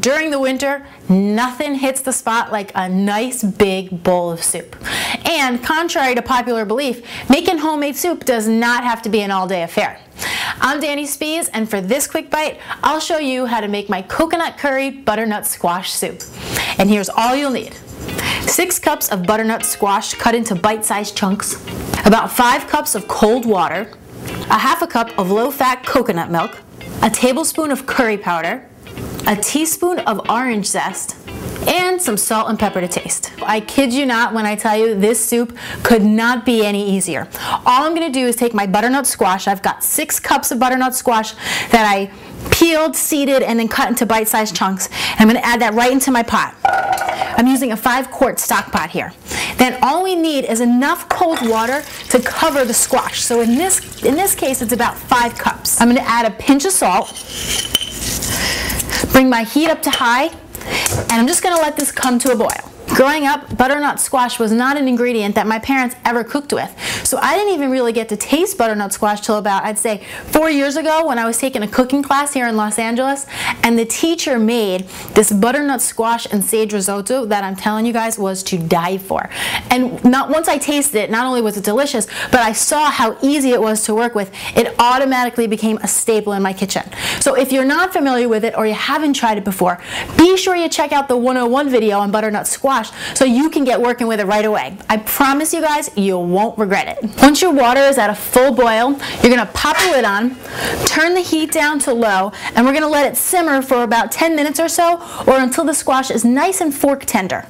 During the winter, nothing hits the spot like a nice big bowl of soup. And contrary to popular belief, making homemade soup does not have to be an all-day affair. I'm Danny Spees, and for this quick bite, I'll show you how to make my coconut curried butternut squash soup. And here's all you'll need. 6 cups of butternut squash cut into bite-sized chunks, about 5 cups of cold water, a half a cup of low-fat coconut milk, a tablespoon of curry powder, a teaspoon of orange zest, and some salt and pepper to taste. I kid you not when I tell you this soup could not be any easier. All I'm going to do is take my butternut squash. I've got 6 cups of butternut squash that I peeled, seeded, and then cut into bite-sized chunks. And I'm going to add that right into my pot. I'm using a 5-quart stock pot here. Then all we need is enough cold water to cover the squash. So in this case, it's about 5 cups. I'm going to add a pinch of salt. Bring my heat up to high, and I'm just going to let this come to a boil. Growing up, butternut squash was not an ingredient that my parents ever cooked with. So I didn't even really get to taste butternut squash till about, I'd say, 4 years ago when I was taking a cooking class here in Los Angeles. And the teacher made this butternut squash and sage risotto that I'm telling you guys was to die for. And once I tasted it, not only was it delicious, but I saw how easy it was to work with. It automatically became a staple in my kitchen. So if you're not familiar with it or you haven't tried it before, be sure you check out the 101 video on butternut squash so you can get working with it right away. I promise you guys, you won't regret it. Once your water is at a full boil, you're going to pop the lid on, turn the heat down to low, and we're going to let it simmer for about 10 minutes or so, or until the squash is nice and fork tender.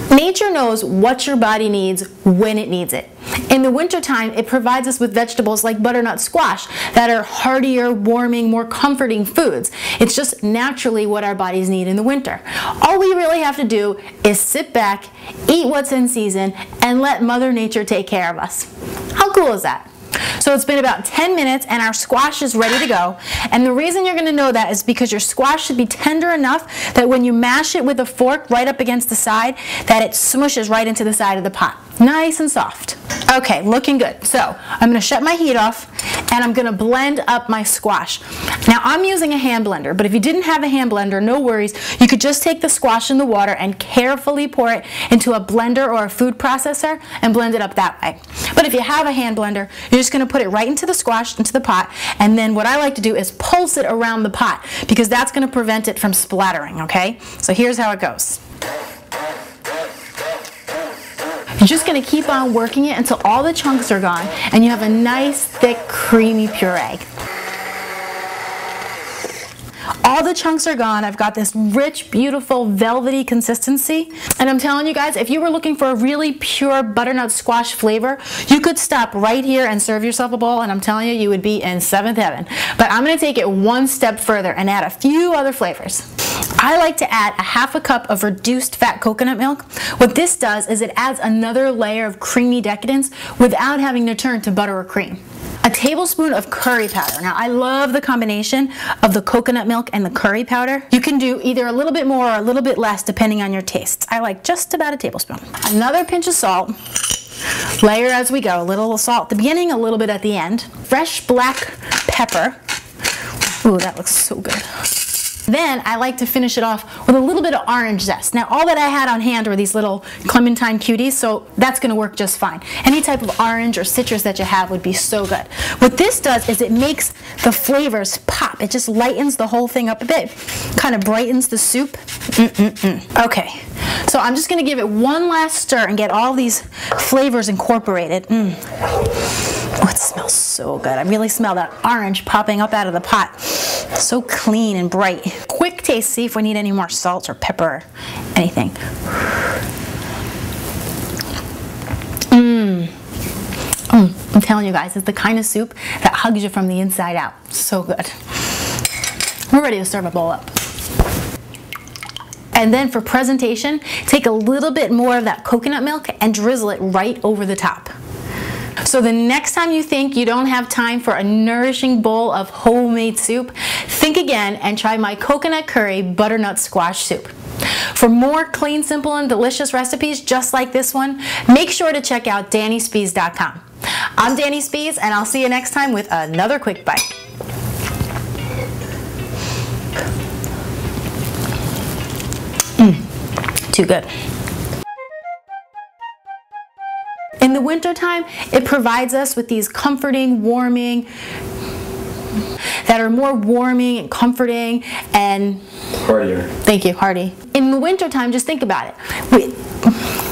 Nature knows what your body needs when it needs it. In the wintertime, it provides us with vegetables like butternut squash that are heartier, warming, more comforting foods. It's just naturally what our bodies need in the winter. All we really have to do is sit back, eat what's in season, and let Mother Nature take care of us. How cool is that? So it's been about 10 minutes and our squash is ready to go. And the reason you're going to know that is because your squash should be tender enough that when you mash it with a fork right up against the side, that it smushes right into the side of the pot. Nice and soft. Okay, looking good. So I'm going to shut my heat off and I'm going to blend up my squash. Now I'm using a hand blender, but if you didn't have a hand blender, no worries. You could just take the squash in the water and carefully pour it into a blender or a food processor and blend it up that way. But if you have a hand blender, you're just going to put it right into the squash, into the pot, and then what I like to do is pulse it around the pot because that's going to prevent it from splattering, okay? So here's how it goes. You're just going to keep on working it until all the chunks are gone and you have a nice, thick, creamy puree. All the chunks are gone. I've got this rich, beautiful, velvety consistency. And I'm telling you guys, if you were looking for a really pure butternut squash flavor, you could stop right here and serve yourself a bowl, and I'm telling you, you would be in 7th heaven. But I'm going to take it one step further and add a few other flavors. I like to add a half a cup of reduced fat coconut milk. What this does is it adds another layer of creamy decadence without having to turn to butter or cream. A tablespoon of curry powder. Now I love the combination of the coconut milk and the curry powder. You can do either a little bit more or a little bit less depending on your tastes. I like just about a tablespoon. Another pinch of salt. Layer as we go. A little salt at the beginning, a little bit at the end. Fresh black pepper. Ooh, that looks so good. Then I like to finish it off with a little bit of orange zest. Now all that I had on hand were these little clementine cuties, so that's going to work just fine. Any type of orange or citrus that you have would be so good. What this does is it makes the flavors pop. It just lightens the whole thing up a bit. Kind of brightens the soup. Okay, so I'm just going to give it one last stir and get all these flavors incorporated. Oh, it smells so good. I really smell that orange popping up out of the pot. So clean and bright. Quick taste, see if we need any more salt or pepper or anything. I'm telling you guys, it's the kind of soup that hugs you from the inside out. So good. We're ready to serve a bowl up. And then for presentation, take a little bit more of that coconut milk and drizzle it right over the top. So the next time you think you don't have time for a nourishing bowl of homemade soup, think again and try my coconut curry butternut squash soup. For more clean, simple, and delicious recipes just like this one, make sure to check out DannySpees.com. I'm Danny Spees, and I'll see you next time with another quick bite. Too good. In the wintertime, it provides us with these comforting, warming, that are more warming and comforting and heartier. Thank you, hearty. In the wintertime, just think about it.